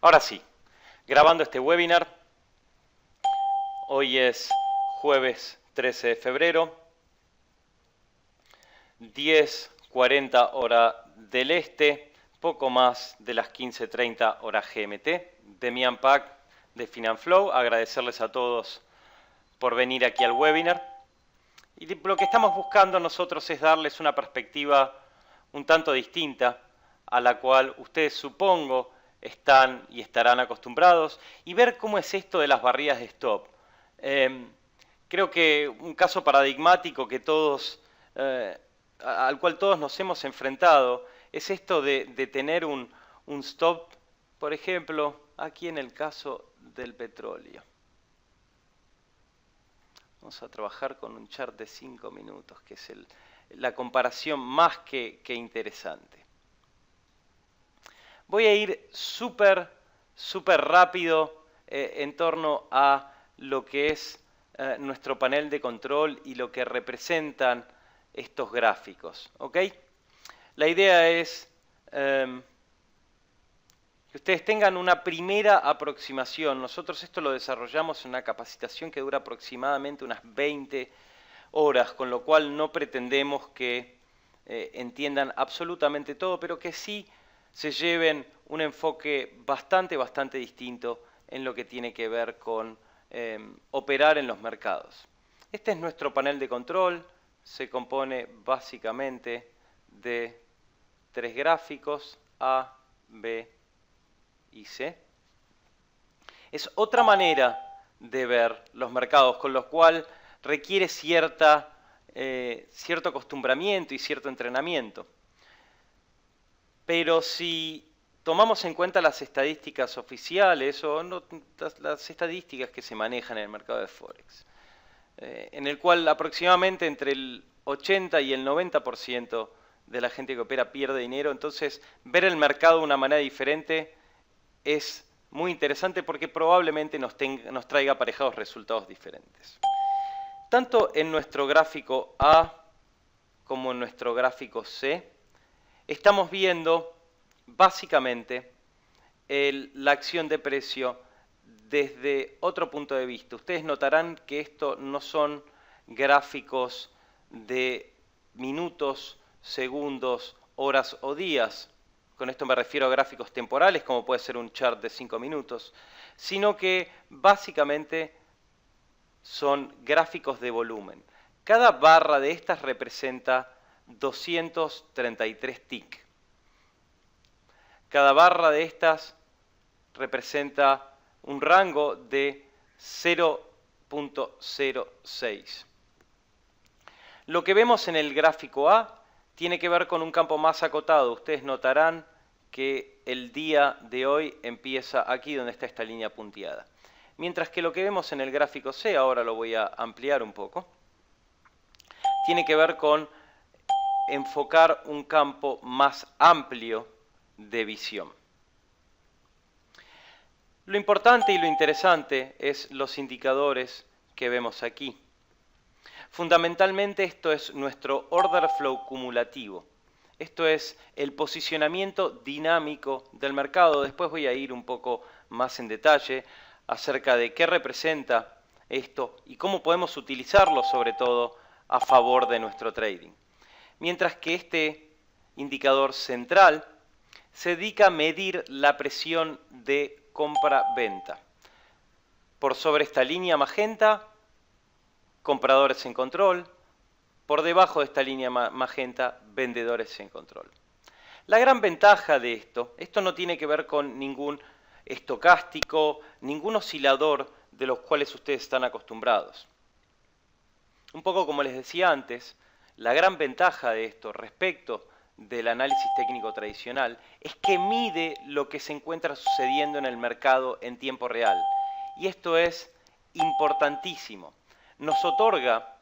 Ahora sí, grabando este webinar, hoy es jueves 13 de febrero, 10:40 hora del este, poco más de las 15:30 hora GMT. Demian Pack de Finanflow, agradecerles a todos por venir aquí al webinar. Y lo que estamos buscando nosotros es darles una perspectiva un tanto distinta a la cual ustedes supongo están y estarán acostumbrados y ver cómo es esto de las barreras de stop. Creo que un caso paradigmático que al cual todos nos hemos enfrentado es esto de tener un stop, por ejemplo, aquí en el caso del petróleo. Vamos a trabajar con un chart de 5 minutos, que es la comparación más que interesante. Voy a ir súper rápido en torno a lo que es nuestro panel de control y lo que representan estos gráficos. ¿Ok? La idea es que ustedes tengan una primera aproximación. Nosotros esto lo desarrollamos en una capacitación que dura aproximadamente unas 20 horas, con lo cual no pretendemos que entiendan absolutamente todo, pero que sí se lleven un enfoque bastante distinto en lo que tiene que ver con operar en los mercados. Este es nuestro panel de control, se compone básicamente de 3 gráficos, A, B y C. Es otra manera de ver los mercados, con lo cual requiere cierto acostumbramiento y cierto entrenamiento. Pero si tomamos en cuenta las estadísticas oficiales o no, las estadísticas que se manejan en el mercado de Forex, en el cual aproximadamente entre el 80 y el 90% de la gente que opera pierde dinero, entonces ver el mercado de una manera diferente es muy interesante porque probablemente nos traiga aparejados resultados diferentes. Tanto en nuestro gráfico A como en nuestro gráfico C, estamos viendo básicamente la acción de precio desde otro punto de vista. Ustedes notarán que esto no son gráficos de minutos, segundos, horas o días. Con esto me refiero a gráficos temporales, como puede ser un chart de 5 minutos, sino que básicamente son gráficos de volumen. Cada barra de estas representa 233 tick. Cada barra de estas representa un rango de 0.06. Lo que vemos en el gráfico A tiene que ver con un campo más acotado. Ustedes notarán que el día de hoy empieza aquí donde está esta línea punteada. Mientras que lo que vemos en el gráfico C, ahora lo voy a ampliar un poco, tiene que ver con enfocar un campo más amplio de visión. Lo importante y lo interesante es los indicadores que vemos aquí. Fundamentalmente esto es nuestro order flow cumulativo. Esto es el posicionamiento dinámico del mercado. Después voy a ir un poco más en detalle acerca de qué representa esto y cómo podemos utilizarlo sobre todo a favor de nuestro trading. Mientras que este indicador central se dedica a medir la presión de compra-venta. Por sobre esta línea magenta, compradores en control. Por debajo de esta línea magenta, vendedores en control. La gran ventaja de esto no tiene que ver con ningún estocástico, ningún oscilador de los cuales ustedes están acostumbrados. Un poco como les decía antes, la gran ventaja de esto respecto del análisis técnico tradicional es que mide lo que se encuentra sucediendo en el mercado en tiempo real. Y esto es importantísimo. Nos otorga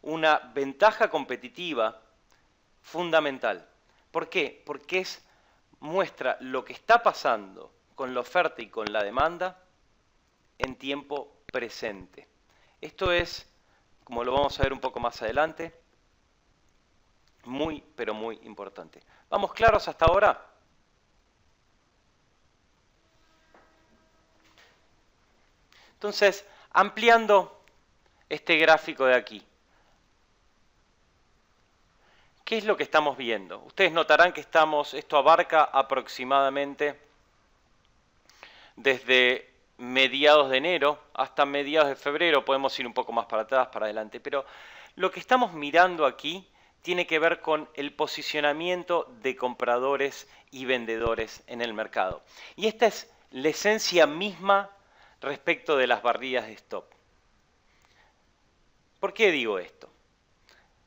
una ventaja competitiva fundamental. ¿Por qué? Porque muestra lo que está pasando con la oferta y con la demanda en tiempo presente. Esto es, como lo vamos a ver un poco más adelante, muy, pero muy importante. ¿Vamos claros hasta ahora? Entonces, ampliando este gráfico de aquí, ¿qué es lo que estamos viendo? Ustedes notarán que esto abarca aproximadamente desde mediados de enero hasta mediados de febrero, podemos ir un poco más para atrás, para adelante, pero lo que estamos mirando aquí tiene que ver con el posicionamiento de compradores y vendedores en el mercado. Y esta es la esencia misma respecto de las barridas de stop. ¿Por qué digo esto?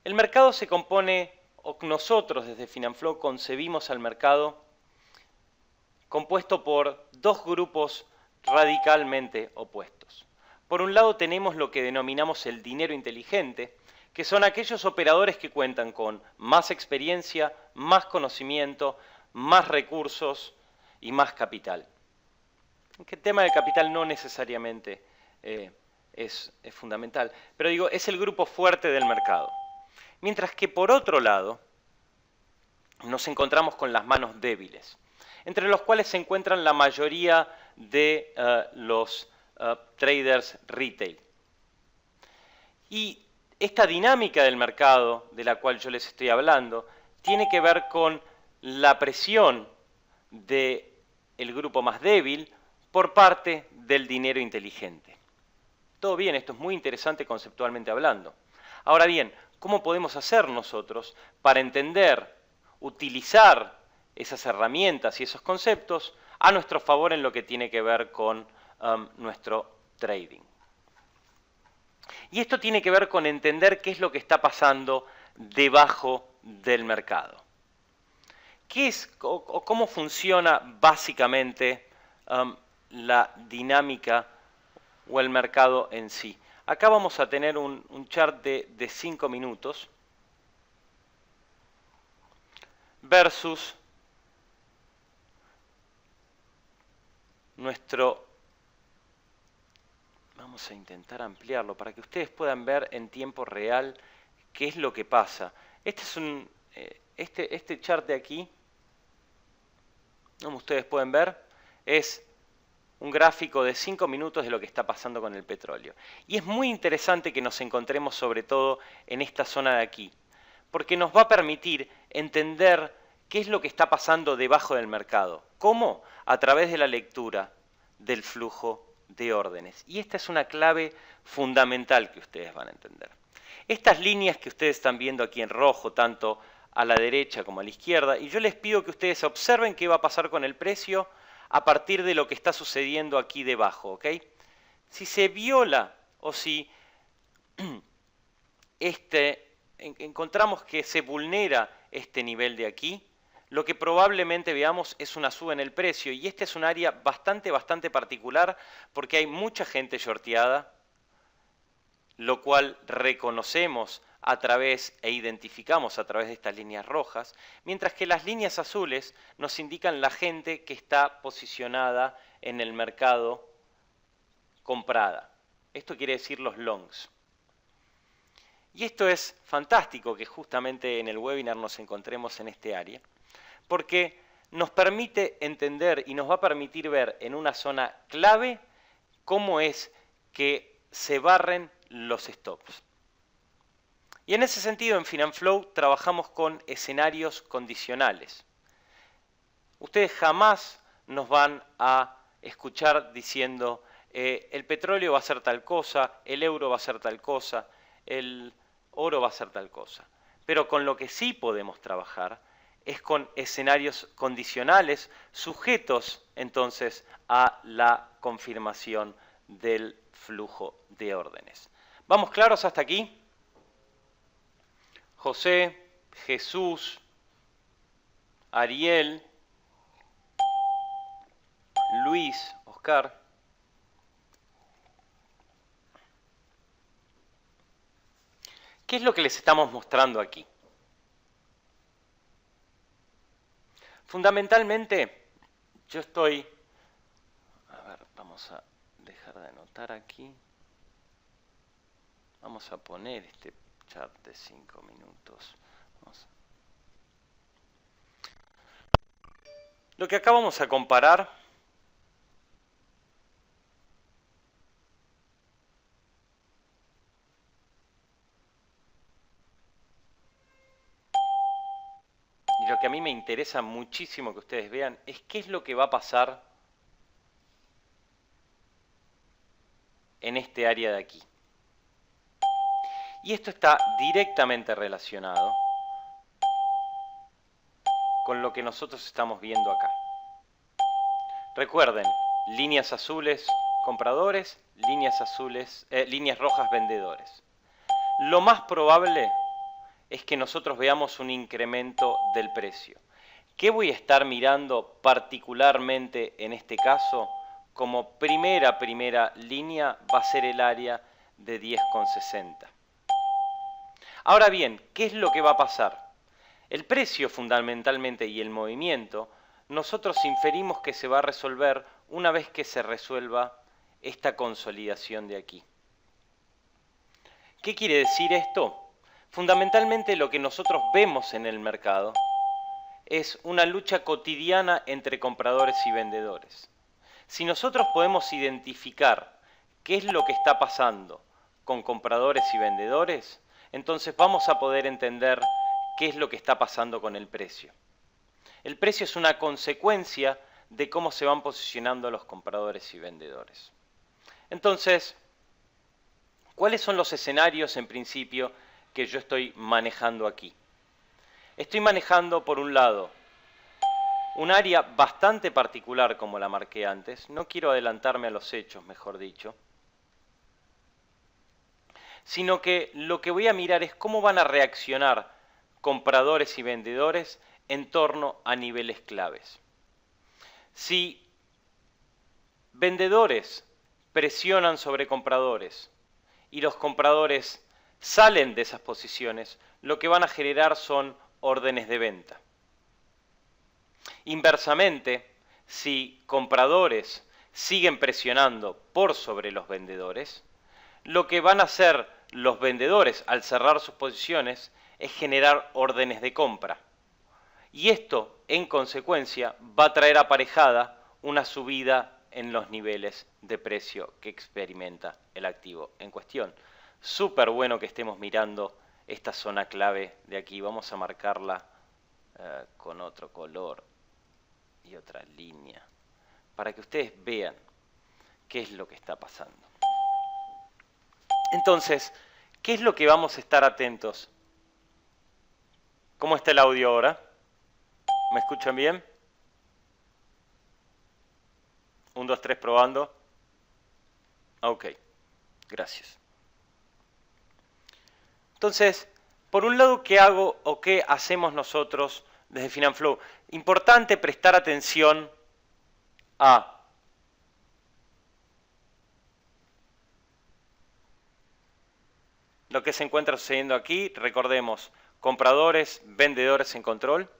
El mercado se compone, o nosotros desde Finanflow concebimos al mercado compuesto por dos grupos radicalmente opuestos. Por un lado tenemos lo que denominamos el dinero inteligente, que son aquellos operadores que cuentan con más experiencia, más conocimiento, más recursos y más capital. Que el tema del capital no necesariamente es fundamental, pero digo, es el grupo fuerte del mercado. Mientras que por otro lado, nos encontramos con las manos débiles, entre los cuales se encuentran la mayoría de los traders retail. Y esta dinámica del mercado de la cual yo les estoy hablando tiene que ver con la presión del grupo más débil por parte del dinero inteligente. Todo bien, esto es muy interesante conceptualmente hablando. Ahora bien, ¿cómo podemos hacer nosotros para entender, utilizar esas herramientas y esos conceptos a nuestro favor en lo que tiene que ver con nuestro trading? Y esto tiene que ver con entender qué es lo que está pasando debajo del mercado. ¿Qué es o cómo funciona básicamente la dinámica o el mercado en sí? Acá vamos a tener un chart de 5 minutos versus nuestro... Vamos a intentar ampliarlo para que ustedes puedan ver en tiempo real qué es lo que pasa. Este es este chart de aquí, como ustedes pueden ver, es un gráfico de 5 minutos de lo que está pasando con el petróleo. Y es muy interesante que nos encontremos sobre todo en esta zona de aquí, porque nos va a permitir entender qué es lo que está pasando debajo del mercado. ¿Cómo? A través de la lectura del flujo de órdenes. Y esta es una clave fundamental que ustedes van a entender. Estas líneas que ustedes están viendo aquí en rojo, tanto a la derecha como a la izquierda, y yo les pido que ustedes observen qué va a pasar con el precio a partir de lo que está sucediendo aquí debajo, ¿ok? Si se viola o si encontramos que se vulnera este nivel de aquí, lo que probablemente veamos es una suba en el precio, y este es un área bastante particular porque hay mucha gente shorteada, lo cual reconocemos a través e identificamos a través de estas líneas rojas, mientras que las líneas azules nos indican la gente que está posicionada en el mercado comprada. Esto quiere decir los longs. Y esto es fantástico que justamente en el webinar nos encontremos en este área, porque nos permite entender y nos va a permitir ver en una zona clave cómo es que se barren los stops. Y en ese sentido, en Finanflow trabajamos con escenarios condicionales. Ustedes jamás nos van a escuchar diciendo el petróleo va a ser tal cosa, el euro va a ser tal cosa, el oro va a ser tal cosa. Pero con lo que sí podemos trabajar es con escenarios condicionales sujetos entonces a la confirmación del flujo de órdenes. ¿Vamos claros hasta aquí? José, Jesús, Ariel, Luis, Oscar. ¿Qué es lo que les estamos mostrando aquí? Fundamentalmente, yo estoy... A ver, vamos a dejar de anotar aquí. Vamos a poner este chart de 5 minutos. Lo que acá vamos a comparar que a mí me interesa muchísimo que ustedes vean es qué es lo que va a pasar en este área de aquí. Y esto está directamente relacionado con lo que nosotros estamos viendo acá. Recuerden, líneas azules compradores, líneas rojas vendedores. Lo más probable es que nosotros veamos un incremento del precio. ¿Qué voy a estar mirando particularmente en este caso? Como primera línea va a ser el área de 10,60. Ahora bien, ¿qué es lo que va a pasar? El precio fundamentalmente y el movimiento, nosotros inferimos que se va a resolver una vez que se resuelva esta consolidación de aquí. ¿Qué quiere decir esto? Fundamentalmente lo que nosotros vemos en el mercado es una lucha cotidiana entre compradores y vendedores. Si nosotros podemos identificar qué es lo que está pasando con compradores y vendedores, entonces vamos a poder entender qué es lo que está pasando con el precio. El precio es una consecuencia de cómo se van posicionando los compradores y vendedores. Entonces, ¿cuáles son los escenarios en principio que yo estoy manejando aquí? Estoy manejando, por un lado, un área bastante particular como la marqué antes. No quiero adelantarme a los hechos, mejor dicho. Sino que lo que voy a mirar es cómo van a reaccionar compradores y vendedores en torno a niveles claves. Si vendedores presionan sobre compradores y los compradores salen de esas posiciones, lo que van a generar son órdenes de venta. Inversamente, si compradores siguen presionando por sobre los vendedores, lo que van a hacer los vendedores al cerrar sus posiciones es generar órdenes de compra. Y esto, en consecuencia, va a traer aparejada una subida en los niveles de precio que experimenta el activo en cuestión. Súper bueno que estemos mirando esta zona clave de aquí. Vamos a marcarla con otro color y otra línea para que ustedes vean qué es lo que está pasando. Entonces, ¿qué es lo que vamos a estar atentos? ¿Cómo está el audio ahora? ¿Me escuchan bien? 1, 2, 3, probando. Ok, gracias. Entonces, por un lado, ¿qué hago o qué hacemos nosotros desde Finanflow? Importante prestar atención a lo que se encuentra sucediendo aquí. Recordemos, compradores, vendedores en control,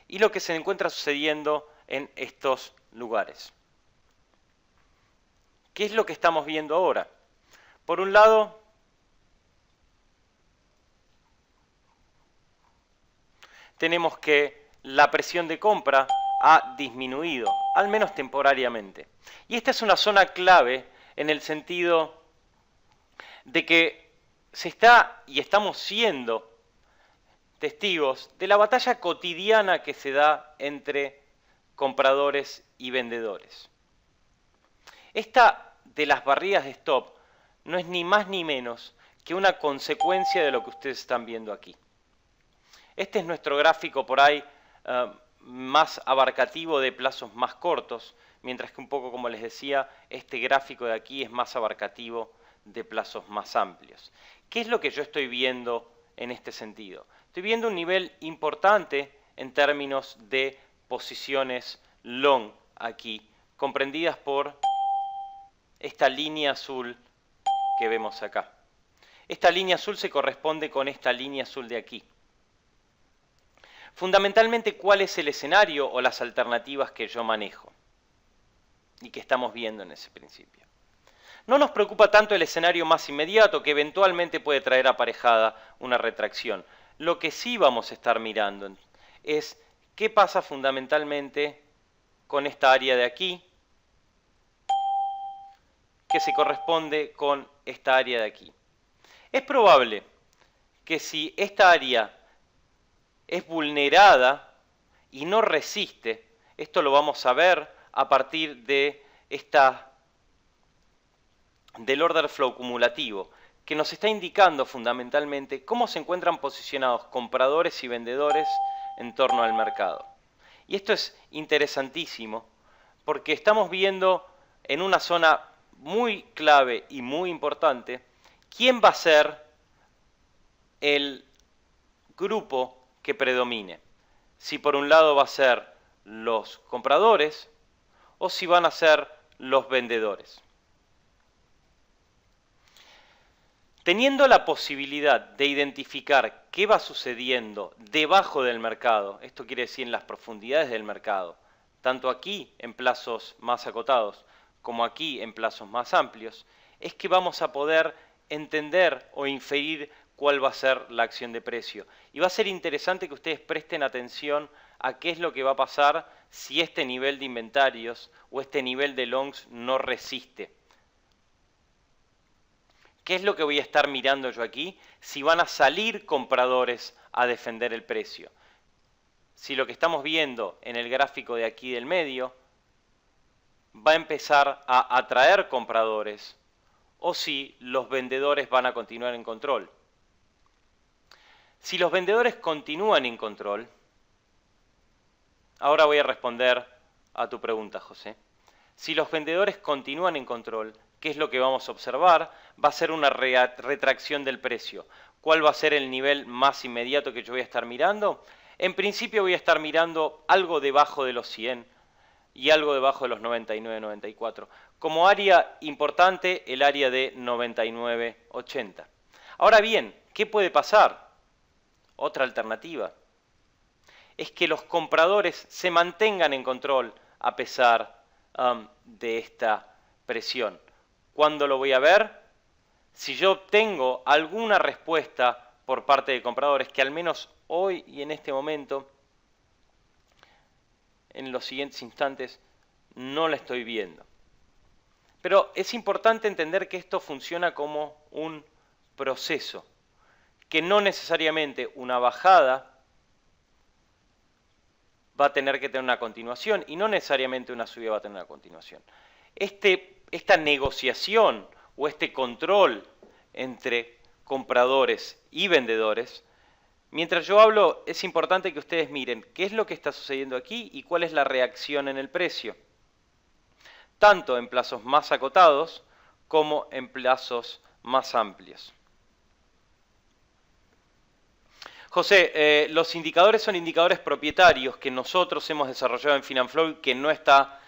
y lo que se encuentra sucediendo en estos lugares. ¿Qué es lo que estamos viendo ahora? Por un lado, tenemos que la presión de compra ha disminuido, al menos temporariamente. Y esta es una zona clave en el sentido de que se está y estamos siendo testigos de la batalla cotidiana que se da entre compradores y vendedores. Esta de las barridas de stop no es ni más ni menos que una consecuencia de lo que ustedes están viendo aquí. Este es nuestro gráfico por ahí más abarcativo de plazos más cortos, mientras que un poco, como les decía, este gráfico de aquí es más abarcativo de plazos más amplios. ¿Qué es lo que yo estoy viendo en este sentido? Estoy viendo un nivel importante en términos de posiciones long aquí, comprendidas por esta línea azul que vemos acá. Esta línea azul se corresponde con esta línea azul de aquí. Fundamentalmente, ¿cuál es el escenario o las alternativas que yo manejo y que estamos viendo en ese principio? No nos preocupa tanto el escenario más inmediato, que eventualmente puede traer aparejada una retracción. Lo que sí vamos a estar mirando es qué pasa fundamentalmente con esta área de aquí, que se corresponde con esta área de aquí. Es probable que si esta área es vulnerada y no resiste. Esto lo vamos a ver a partir de del order flow cumulativo, que nos está indicando fundamentalmente cómo se encuentran posicionados compradores y vendedores en torno al mercado. Y esto es interesantísimo porque estamos viendo en una zona muy clave y muy importante quién va a ser el grupo que predomine. Si por un lado va a ser los compradores o si van a ser los vendedores. Teniendo la posibilidad de identificar qué va sucediendo debajo del mercado, esto quiere decir en las profundidades del mercado, tanto aquí en plazos más acotados como aquí en plazos más amplios, es que vamos a poder entender o inferir cuál va a ser la acción de precio. Y va a ser interesante que ustedes presten atención a qué es lo que va a pasar si este nivel de inventarios o este nivel de longs no resiste. ¿Qué es lo que voy a estar mirando yo aquí? Si van a salir compradores a defender el precio. Si lo que estamos viendo en el gráfico de aquí del medio va a empezar a atraer compradores o si los vendedores van a continuar en control. Si los vendedores continúan en control, ahora voy a responder a tu pregunta, José. Si los vendedores continúan en control, ¿qué es lo que vamos a observar? Va a ser una retracción del precio. ¿Cuál va a ser el nivel más inmediato que yo voy a estar mirando? En principio voy a estar mirando algo debajo de los 100 y algo debajo de los 99, 94. Como área importante, el área de 99, 80. Ahora bien, ¿qué puede pasar? Otra alternativa es que los compradores se mantengan en control a pesar de esta presión. ¿Cuándo lo voy a ver? Si yo obtengo alguna respuesta por parte de compradores, que al menos hoy y en este momento, en los siguientes instantes, no la estoy viendo. Pero es importante entender que esto funciona como un proceso, que no necesariamente una bajada va a tener que tener una continuación y no necesariamente una subida va a tener una continuación. Esta negociación o este control entre compradores y vendedores, mientras yo hablo es importante que ustedes miren qué es lo que está sucediendo aquí y cuál es la reacción en el precio, tanto en plazos más acotados como en plazos más amplios. José, los indicadores son indicadores propietarios que nosotros hemos desarrollado en Finanflow y que no está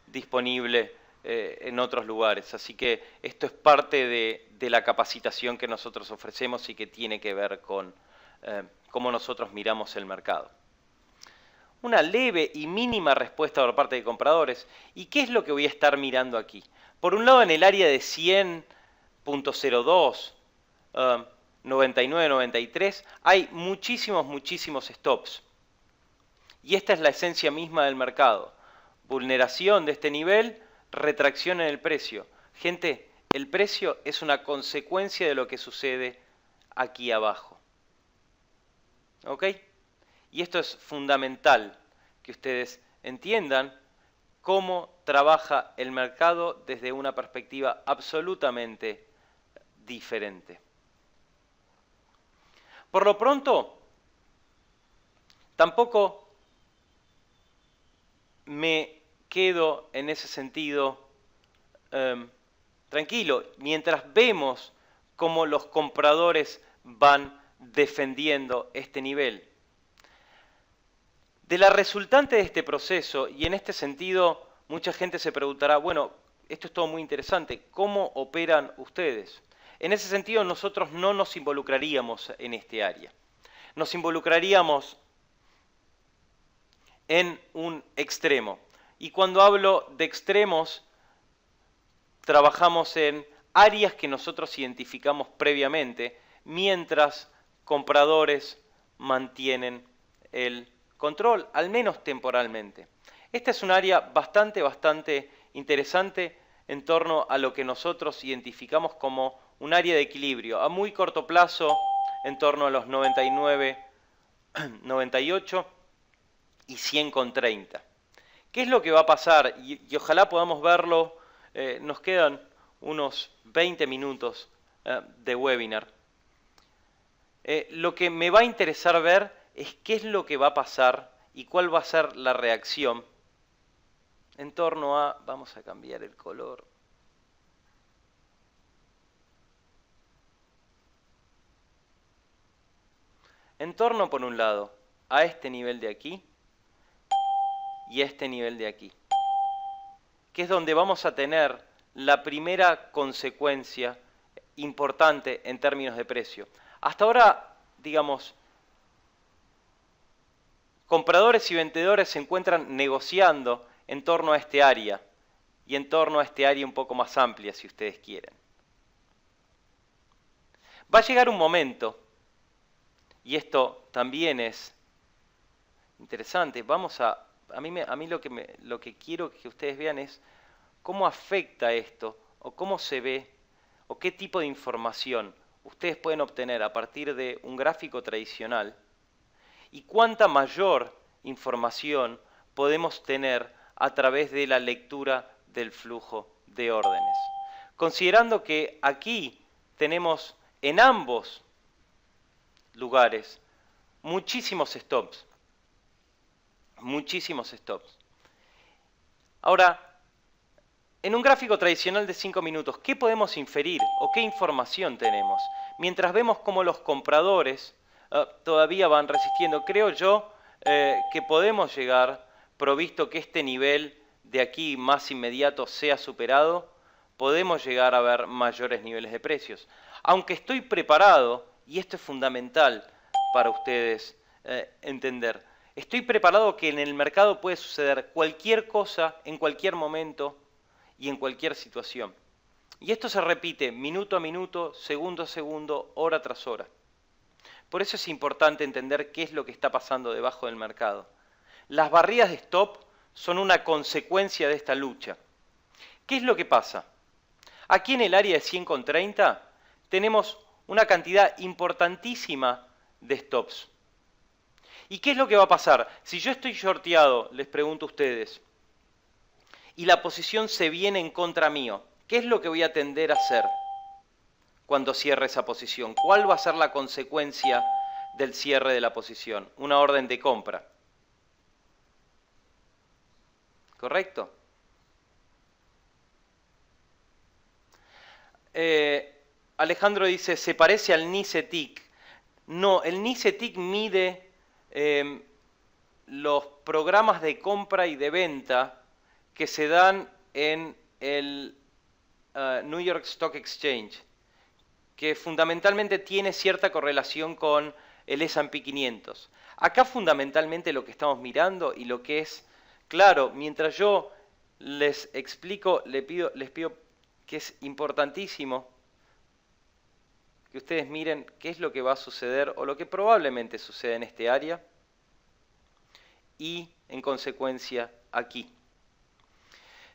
disponible en otros lugares. Así que esto es parte de la capacitación que nosotros ofrecemos y que tiene que ver con cómo nosotros miramos el mercado. Una leve y mínima respuesta por parte de compradores. ¿Y qué es lo que voy a estar mirando aquí? Por un lado, en el área de 100.02, 99, 93, hay muchísimos stops. Y esta es la esencia misma del mercado. Vulneración de este nivel, retracción en el precio. Gente, el precio es una consecuencia de lo que sucede aquí abajo. ¿Ok? Y esto es fundamental que ustedes entiendan cómo trabaja el mercado desde una perspectiva absolutamente diferente. Por lo pronto, tampoco me quedo en ese sentido tranquilo, mientras vemos cómo los compradores van defendiendo este nivel. De la resultante de este proceso, y en este sentido mucha gente se preguntará, bueno, esto es todo muy interesante, ¿cómo operan ustedes? En ese sentido nosotros no nos involucraríamos en este área. Nos involucraríamos en un extremo. Y cuando hablo de extremos, trabajamos en áreas que nosotros identificamos previamente, mientras compradores mantienen el control, al menos temporalmente. Esta es un área bastante interesante en torno a lo que nosotros identificamos como un área de equilibrio. A muy corto plazo, en torno a los 99, 98, y 100,30. ¿Qué es lo que va a pasar? Y ojalá podamos verlo, nos quedan unos 20 minutos de webinar. Lo que me va a interesar ver es qué es lo que va a pasar y cuál va a ser la reacción en torno a, vamos a cambiar el color, en torno por un lado a este nivel de aquí y a este nivel de aquí, que es donde vamos a tener la primera consecuencia importante en términos de precio. Hasta ahora, digamos, compradores y vendedores se encuentran negociando en torno a este área y en torno a este área un poco más amplia, si ustedes quieren. Va a llegar un momento, y esto también es interesante, a mí lo que quiero que ustedes vean es cómo afecta esto, o cómo se ve, o qué tipo de información ustedes pueden obtener a partir de un gráfico tradicional, y cuánta mayor información podemos tener a través de la lectura del flujo de órdenes. Considerando que aquí tenemos en ambos lugares muchísimos stops. Muchísimos stops. Ahora, en un gráfico tradicional de 5 minutos, ¿qué podemos inferir o qué información tenemos? Mientras vemos cómo los compradores todavía van resistiendo, creo yo que podemos llegar, provisto que este nivel de aquí más inmediato sea superado, podemos llegar a ver mayores niveles de precios. Aunque estoy preparado, y esto es fundamental para ustedes entender, estoy preparado que en el mercado puede suceder cualquier cosa en cualquier momento y en cualquier situación. Y esto se repite minuto a minuto, segundo a segundo, hora tras hora. Por eso es importante entender qué es lo que está pasando debajo del mercado. Las barridas de stop son una consecuencia de esta lucha. ¿Qué es lo que pasa? Aquí en el área de 100,30 tenemos una cantidad importantísima de stops. ¿Y qué es lo que va a pasar? Si yo estoy shorteado, les pregunto a ustedes, y la posición se viene en contra mío, ¿qué es lo que voy a tender a hacer cuando cierre esa posición? ¿Cuál va a ser la consecuencia del cierre de la posición? Una orden de compra. ¿Correcto? Alejandro dice, ¿se parece al NICE-TIC? No, el NICE-TIC mide los programas de compra y de venta que se dan en el New York Stock Exchange, que fundamentalmente tiene cierta correlación con el S&P 500. Acá fundamentalmente lo que estamos mirando y lo que es claro, mientras yo les explico, les pido que es importantísimo que ustedes miren qué es lo que va a suceder o lo que probablemente sucede en este área y en consecuencia aquí.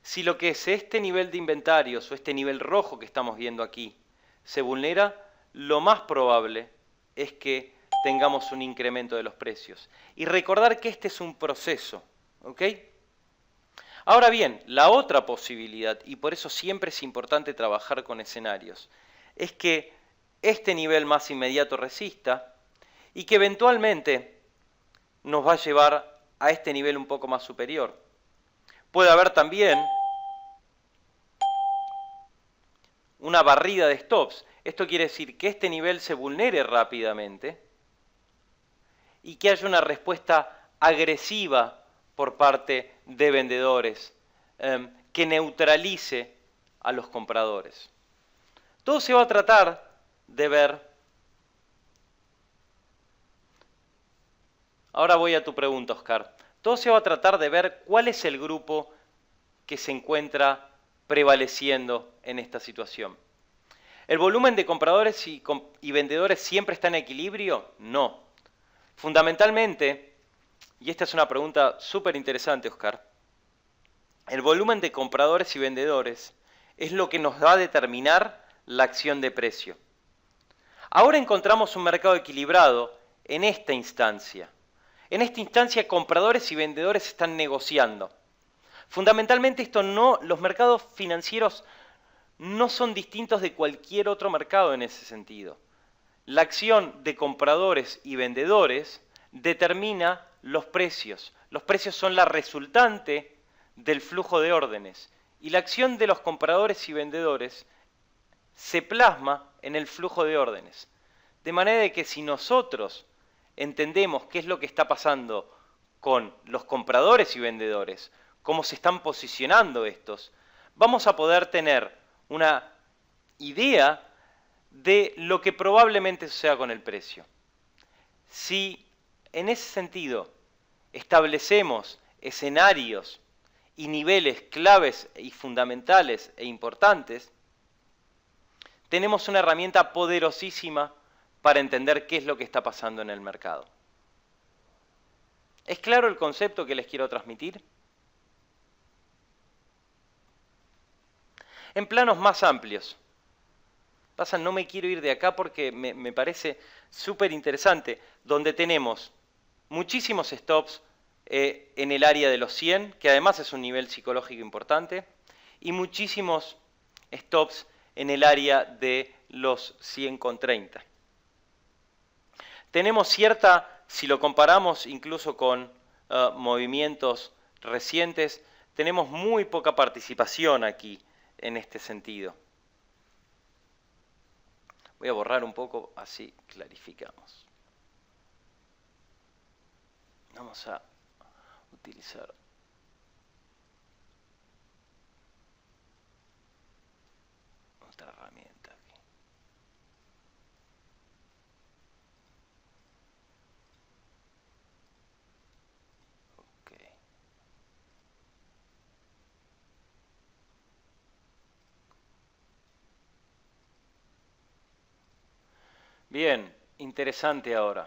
Si lo que es este nivel de inventarios o este nivel rojo que estamos viendo aquí se vulnera, lo más probable es que tengamos un incremento de los precios. Y recordar que este es un proceso, ¿ok? Ahora bien, la otra posibilidad, y por eso siempre es importante trabajar con escenarios, es que este nivel más inmediato resista y que eventualmente nos va a llevar a este nivel un poco más superior. Puede haber también una barrida de stops. Esto quiere decir que este nivel se vulnere rápidamente y que haya una respuesta agresiva por parte de vendedores que neutralice a los compradores. Todo se va a tratar de ver. Ahora voy a tu pregunta, Oscar. Todo se va a tratar de ver cuál es el grupo que se encuentra prevaleciendo en esta situación. ¿El volumen de compradores y vendedores siempre está en equilibrio? No. Fundamentalmente, y esta es una pregunta súper interesante, Oscar, el volumen de compradores y vendedores es lo que nos va a determinar la acción de precio. Ahora encontramos un mercado equilibrado en esta instancia. En esta instancia, compradores y vendedores están negociando. Fundamentalmente los mercados financieros no son distintos de cualquier otro mercado en ese sentido. La acción de compradores y vendedores determina los precios. Los precios son la resultante del flujo de órdenes. Y la acción de los compradores y vendedores se plasma en el flujo de órdenes. De manera de que si nosotros entendemos qué es lo que está pasando con los compradores y vendedores, cómo se están posicionando estos, vamos a poder tener una idea de lo que probablemente suceda con el precio. Si en ese sentido establecemos escenarios y niveles claves y fundamentales e importantes, tenemos una herramienta poderosísima para entender qué es lo que está pasando en el mercado. ¿Es claro el concepto que les quiero transmitir? En planos más amplios. No me quiero ir de acá porque me parece súper interesante, donde tenemos muchísimos stops en el área de los 100, que además es un nivel psicológico importante, y muchísimos stops en el área de los 100,30. Tenemos si lo comparamos incluso con movimientos recientes, tenemos muy poca participación aquí en este sentido. Voy a borrar un poco, así clarificamos. Vamos a utilizar otra herramienta aquí. Ok. Bien, interesante ahora.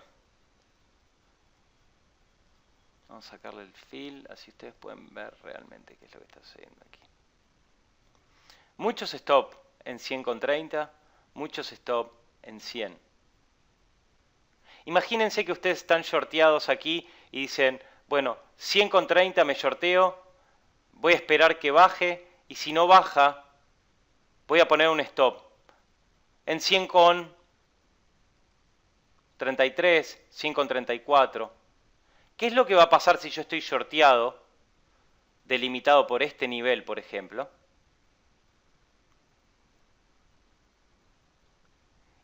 Vamos a sacarle el fill, así ustedes pueden ver realmente qué es lo que está sucediendo aquí. Muchos stop en 100,30, muchos stop en 100. Imagínense que ustedes están shorteados aquí y dicen, bueno, 100,30 me shorteo, voy a esperar que baje y si no baja, voy a poner un stop en 100,33, 100,34. ¿Qué es lo que va a pasar si yo estoy shorteado, delimitado por este nivel, por ejemplo?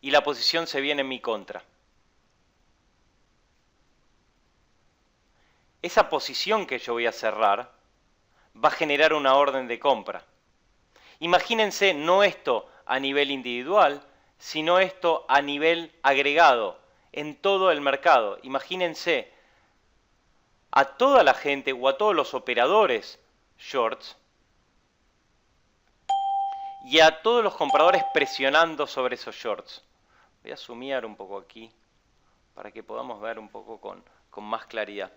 Y la posición se viene en mi contra. Esa posición que yo voy a cerrar va a generar una orden de compra. Imagínense no esto a nivel individual, sino esto a nivel agregado, en todo el mercado. Imagínense a toda la gente o a todos los operadores shorts y a todos los compradores presionando sobre esos shorts. Voy a zoomear un poco aquí para que podamos ver un poco con más claridad.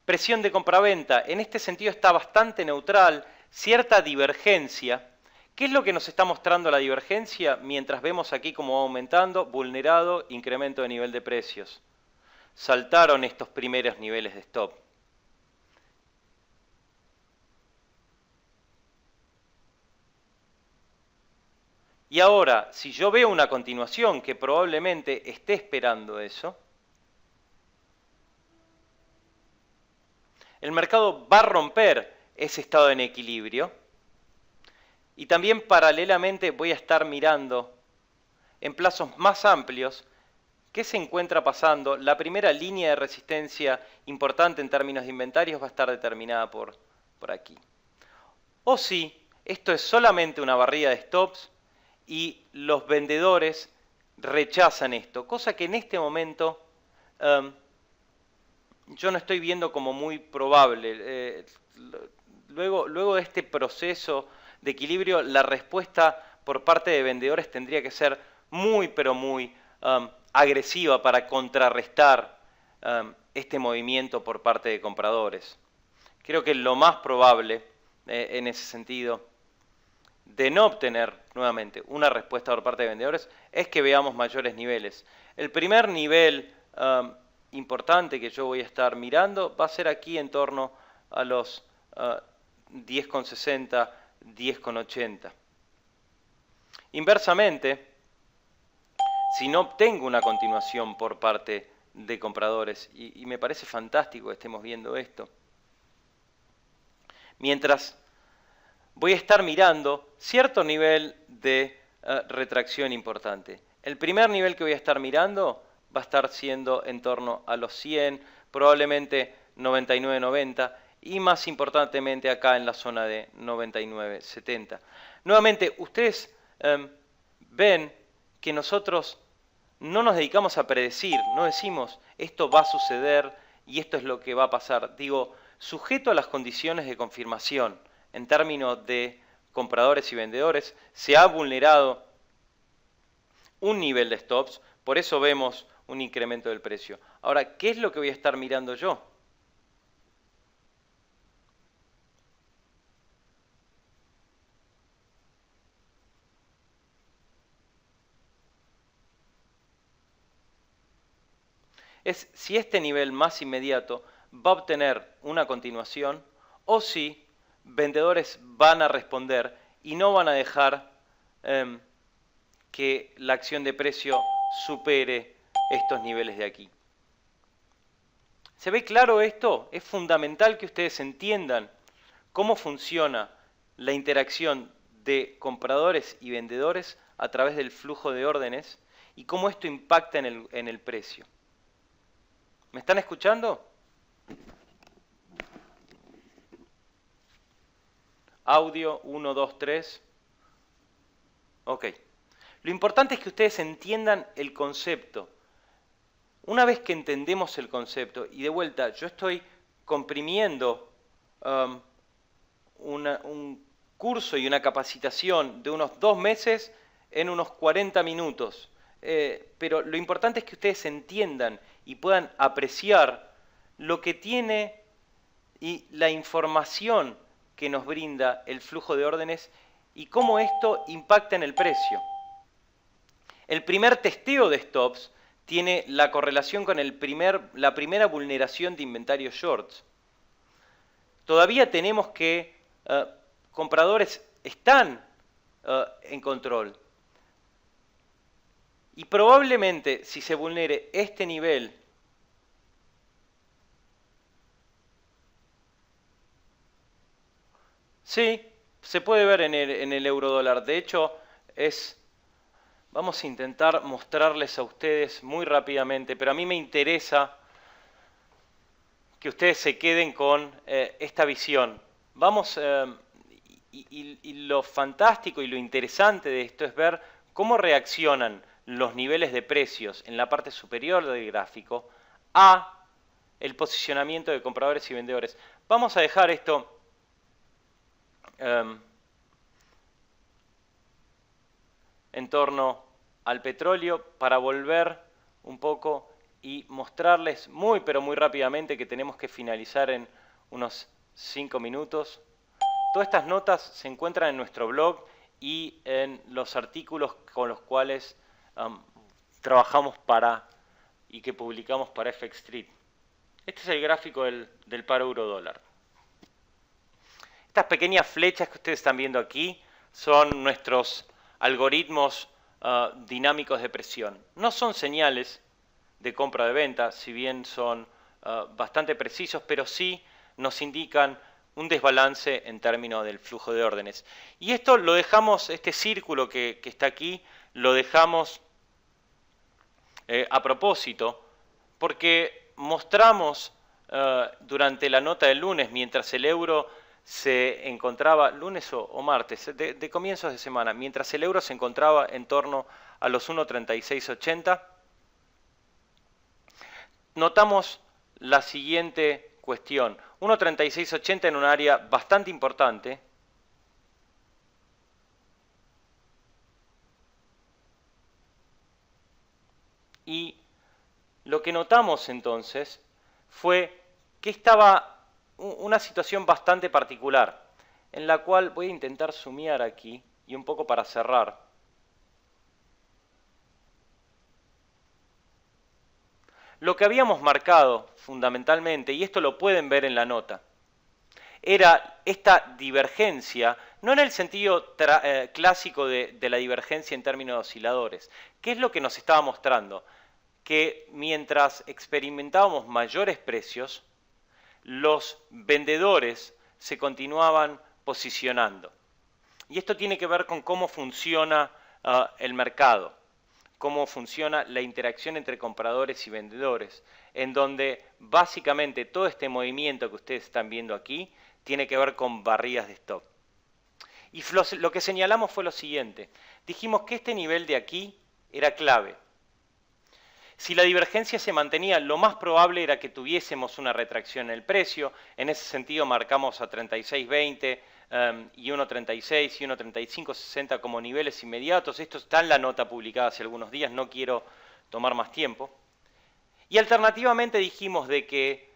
Presión de compraventa, en este sentido está bastante neutral, cierta divergencia. ¿Qué es lo que nos está mostrando la divergencia? Mientras vemos aquí cómo va aumentando, vulnerado, incremento de nivel de precios. Saltaron estos primeros niveles de stop. Y ahora, si yo veo una continuación que probablemente esté esperando eso, el mercado va a romper ese estado en equilibrio y también paralelamente voy a estar mirando en plazos más amplios qué se encuentra pasando. La primera línea de resistencia importante en términos de inventarios va a estar determinada por aquí. O si esto es solamente una barrida de stops y los vendedores rechazan esto, cosa que en este momento yo no estoy viendo como muy probable. Luego de este proceso de equilibrio, la respuesta por parte de vendedores tendría que ser muy, pero muy agresiva para contrarrestar este movimiento por parte de compradores. Creo que lo más probable, en ese sentido, de no obtener nuevamente una respuesta por parte de vendedores, es que veamos mayores niveles. El primer nivel importante que yo voy a estar mirando va a ser aquí en torno a los 10,60, 10,80. Inversamente, si no obtengo una continuación por parte de compradores, y me parece fantástico que estemos viendo esto, mientras voy a estar mirando cierto nivel de retracción importante. El primer nivel que voy a estar mirando va a estar siendo en torno a los 100, probablemente 99,90 y más importantemente acá en la zona de 99,70. Nuevamente, ustedes ven que nosotros no nos dedicamos a predecir, no decimos esto va a suceder y esto es lo que va a pasar. Digo, sujeto a las condiciones de confirmación en términos de compradores y vendedores, se ha vulnerado un nivel de stops, por eso vemos un incremento del precio. Ahora, ¿qué es lo que voy a estar mirando yo? Es si este nivel más inmediato va a obtener una continuación o si vendedores van a responder y no van a dejar que la acción de precio supere estos niveles de aquí. ¿Se ve claro esto? Es fundamental que ustedes entiendan cómo funciona la interacción de compradores y vendedores a través del flujo de órdenes y cómo esto impacta en el precio. ¿Me están escuchando? Audio 1, 2, 3. Ok. Lo importante es que ustedes entiendan el concepto. Una vez que entendemos el concepto, y de vuelta, yo estoy comprimiendo un curso y una capacitación de unos 2 meses en unos 40 minutos. Pero lo importante es que ustedes entiendan y puedan apreciar lo que tiene y la información que nos brinda el flujo de órdenes y cómo esto impacta en el precio. El primer testeo de stops tiene la correlación con la primera vulneración de inventario shorts. Todavía tenemos que compradores están en control. Y probablemente si se vulnere este nivel, sí, se puede ver en el euro dólar. De hecho, vamos a intentar mostrarles a ustedes muy rápidamente, pero a mí me interesa que ustedes se queden con esta visión. Vamos, y lo fantástico y lo interesante de esto es ver cómo reaccionan los niveles de precios en la parte superior del gráfico a el posicionamiento de compradores y vendedores. Vamos a dejar esto en torno al petróleo para volver un poco y mostrarles muy pero muy rápidamente que tenemos que finalizar en unos 5 minutos. Todas estas notas se encuentran en nuestro blog y en los artículos con los cuales trabajamos y que publicamos para FX Street. Este es el gráfico del par euro dólar. Estas pequeñas flechas que ustedes están viendo aquí son nuestros algoritmos dinámicos de presión. No son señales de compra de venta, si bien son bastante precisos, pero sí nos indican un desbalance en términos del flujo de órdenes. Y esto lo dejamos, este círculo que está aquí, lo dejamos a propósito, porque mostramos durante la nota del lunes, mientras el euro se encontraba, lunes o martes, de comienzos de semana, mientras el euro se encontraba en torno a los 1,3680, notamos la siguiente cuestión. 1,3680 en un área bastante importante. Y lo que notamos entonces fue que estaba una situación bastante particular, en la cual voy a intentar zoomear aquí y un poco para cerrar. lo que habíamos marcado fundamentalmente, y esto lo pueden ver en la nota, era esta divergencia, no en el sentido clásico de la divergencia en términos de osciladores. ¿Qué es lo que nos estaba mostrando? Que mientras experimentábamos mayores precios, los vendedores se continuaban posicionando. Y esto tiene que ver con cómo funciona el mercado, cómo funciona la interacción entre compradores y vendedores, en donde básicamente todo este movimiento que ustedes están viendo aquí tiene que ver con barridas de stop. Y lo que señalamos fue lo siguiente, dijimos que este nivel de aquí era clave. Si la divergencia se mantenía, lo más probable era que tuviésemos una retracción en el precio. En ese sentido marcamos a 36.20 y 1.36 y 1.35.60 como niveles inmediatos. Esto está en la nota publicada hace algunos días, no quiero tomar más tiempo. Y alternativamente dijimos de que,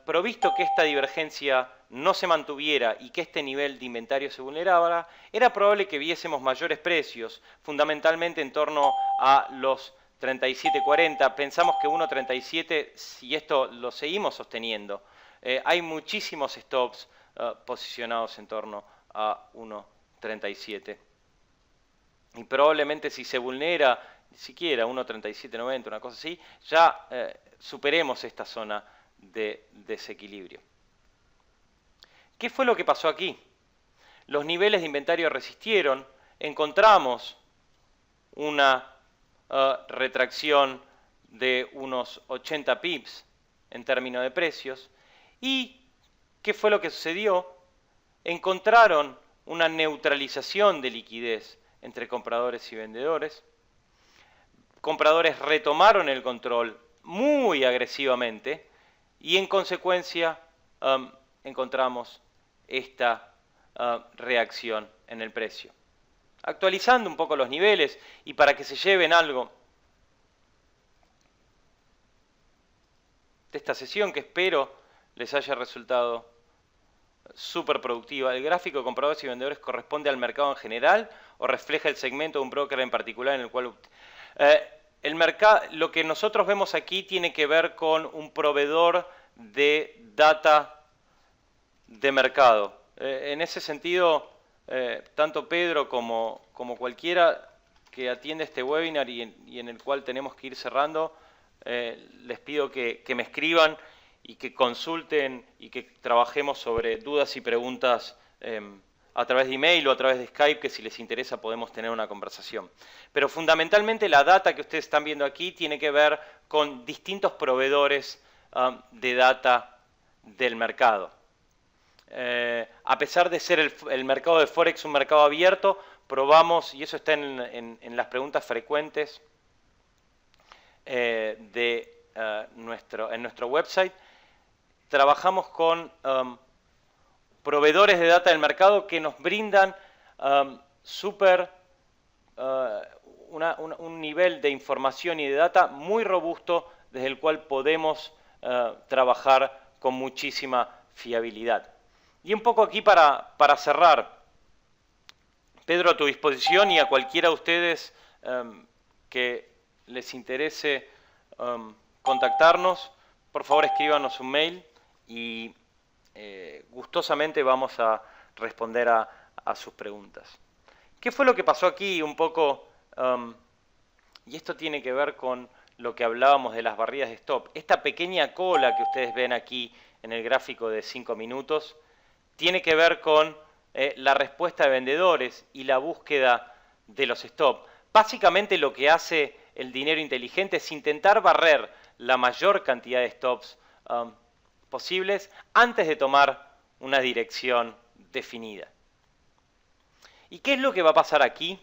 provisto que esta divergencia no se mantuviera y que este nivel de inventario se vulnerara, era probable que viésemos mayores precios, fundamentalmente en torno a los 37.40, pensamos que 1.37, si esto lo seguimos sosteniendo, hay muchísimos stops posicionados en torno a 1.37. Y probablemente si se vulnera ni siquiera 1.3790, una cosa así, ya superemos esta zona de desequilibrio. ¿Qué fue lo que pasó aquí? Los niveles de inventario resistieron, encontramos una retracción de unos 80 pips en términos de precios. ¿Y qué fue lo que sucedió? Encontraron una neutralización de liquidez entre compradores y vendedores. Compradores retomaron el control muy agresivamente y en consecuencia encontramos esta reacción en el precio. Actualizando un poco los niveles y para que se lleven algo de esta sesión que espero les haya resultado súper productiva. ¿El gráfico de compradores y vendedores corresponde al mercado en general o refleja el segmento de un broker en particular en el cual... el mercado, lo que nosotros vemos aquí tiene que ver con un proveedor de data de mercado. En ese sentido, tanto Pedro como cualquiera que atiende este webinar y en el cual tenemos que ir cerrando, les pido que me escriban y que consulten y que trabajemos sobre dudas y preguntas a través de email o a través de Skype, que si les interesa podemos tener una conversación. Pero fundamentalmente la data que ustedes están viendo aquí tiene que ver con distintos proveedores de data del mercado. A pesar de ser el mercado de Forex un mercado abierto, probamos, y eso está en las preguntas frecuentes en nuestro website, trabajamos con proveedores de data del mercado que nos brindan un nivel de información y de data muy robusto desde el cual podemos trabajar con muchísima fiabilidad. Y un poco aquí para cerrar, Pedro, a tu disposición y a cualquiera de ustedes que les interese contactarnos, por favor escríbanos un mail y gustosamente vamos a responder a sus preguntas. ¿Qué fue lo que pasó aquí un poco? Y esto tiene que ver con lo que hablábamos de las barridas de stop. Esta pequeña cola que ustedes ven aquí en el gráfico de 5 minutos tiene que ver con la respuesta de vendedores y la búsqueda de los stop. Básicamente lo que hace el dinero inteligente es intentar barrer la mayor cantidad de stops posibles antes de tomar una dirección definida. ¿Y qué es lo que va a pasar aquí?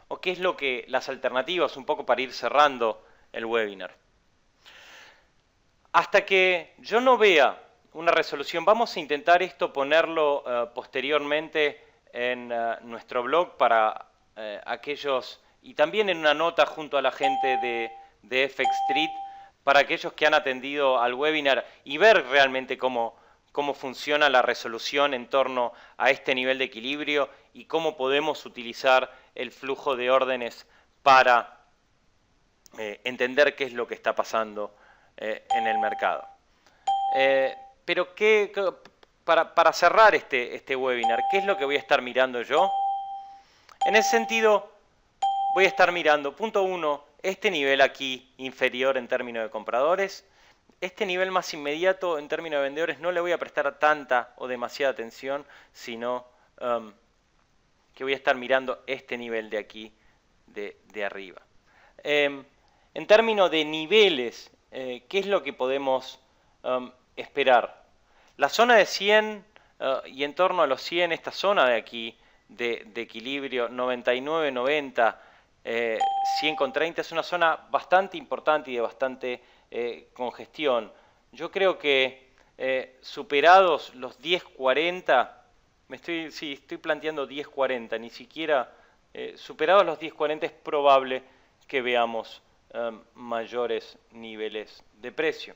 ¿O qué es lo que las alternativas, un poco para ir cerrando el webinar? Hasta que yo no vea una resolución, vamos a intentar esto ponerlo posteriormente en nuestro blog para aquellos, y también en una nota junto a la gente de FX Street, para aquellos que han atendido al webinar y ver realmente cómo funciona la resolución en torno a este nivel de equilibrio y cómo podemos utilizar el flujo de órdenes para entender qué es lo que está pasando en el mercado. Pero para cerrar este webinar, ¿qué es lo que voy a estar mirando yo? En ese sentido, voy a estar mirando, punto 1, este nivel aquí inferior en términos de compradores. Este nivel más inmediato en términos de vendedores no le voy a prestar tanta o demasiada atención, sino que voy a estar mirando este nivel de aquí, de arriba. En términos de niveles, ¿qué es lo que podemos esperar? La zona de 100 y en torno a los 100, esta zona de aquí de equilibrio 99, 90, 100 con 30 es una zona bastante importante y de bastante congestión. Yo creo que superados los 10.40, estoy planteando 10.40, ni siquiera superados los 10.40 es probable que veamos mayores niveles de precio.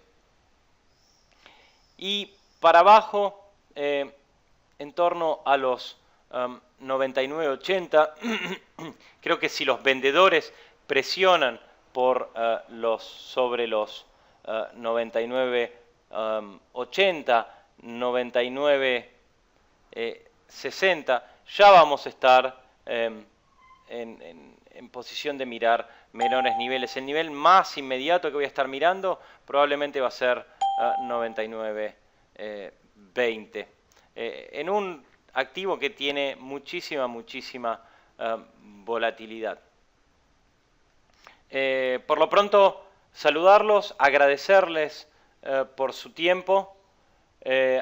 Y para abajo, en torno a los 99.80, creo que si los vendedores presionan por sobre los 99.80, 99.60, ya vamos a estar en posición de mirar menores niveles. El nivel más inmediato que voy a estar mirando probablemente va a ser 99.20. En un activo que tiene muchísima volatilidad. Por lo pronto, saludarlos, agradecerles por su tiempo,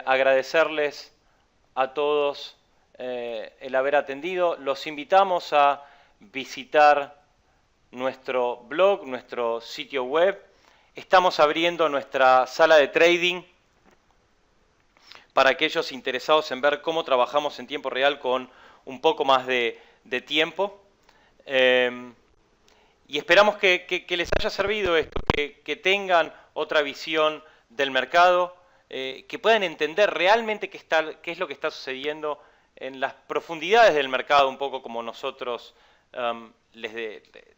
agradecerles a todos el haber atendido. Los invitamos a visitar nuestro blog, nuestro sitio web. Estamos abriendo nuestra sala de trading para aquellos interesados en ver cómo trabajamos en tiempo real con un poco más de tiempo. Y esperamos que les haya servido esto, que tengan otra visión del mercado, que puedan entender realmente qué es lo que está sucediendo en las profundidades del mercado, un poco como nosotros les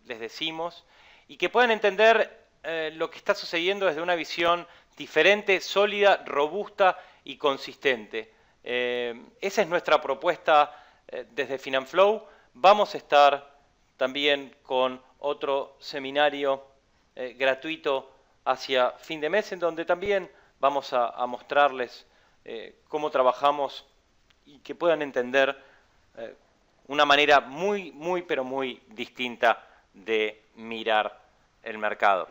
decimos, y que puedan entender lo que está sucediendo desde una visión diferente, sólida, robusta y consistente. Esa es nuestra propuesta desde Finanflow. Vamos a estar también con otro seminario gratuito hacia fin de mes, en donde también vamos a mostrarles cómo trabajamos y que puedan entender una manera pero muy distinta de mirar el mercado.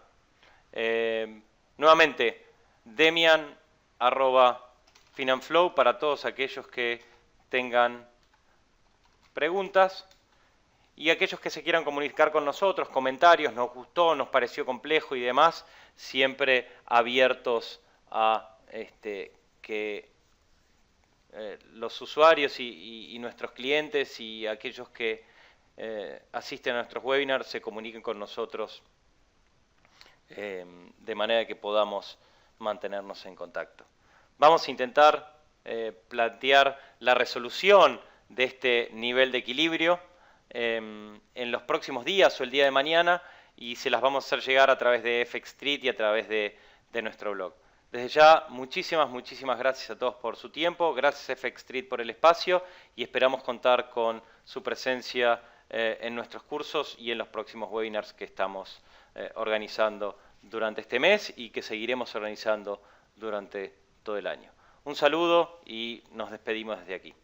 Nuevamente, Demian@Finanflow para todos aquellos que tengan preguntas y aquellos que se quieran comunicar con nosotros, comentarios, nos gustó, nos pareció complejo y demás, siempre abiertos a que los usuarios y nuestros clientes y aquellos que asisten a nuestros webinars se comuniquen con nosotros de manera que podamos mantenernos en contacto. Vamos a intentar plantear la resolución de este nivel de equilibrio en los próximos días o el día de mañana, y se las vamos a hacer llegar a través de FX Street y a través de nuestro blog. Desde ya, muchísimas gracias a todos por su tiempo, gracias FX Street por el espacio y esperamos contar con su presencia en nuestros cursos y en los próximos webinars que estamos organizando durante este mes y que seguiremos organizando durante todo el año. Un saludo y nos despedimos desde aquí.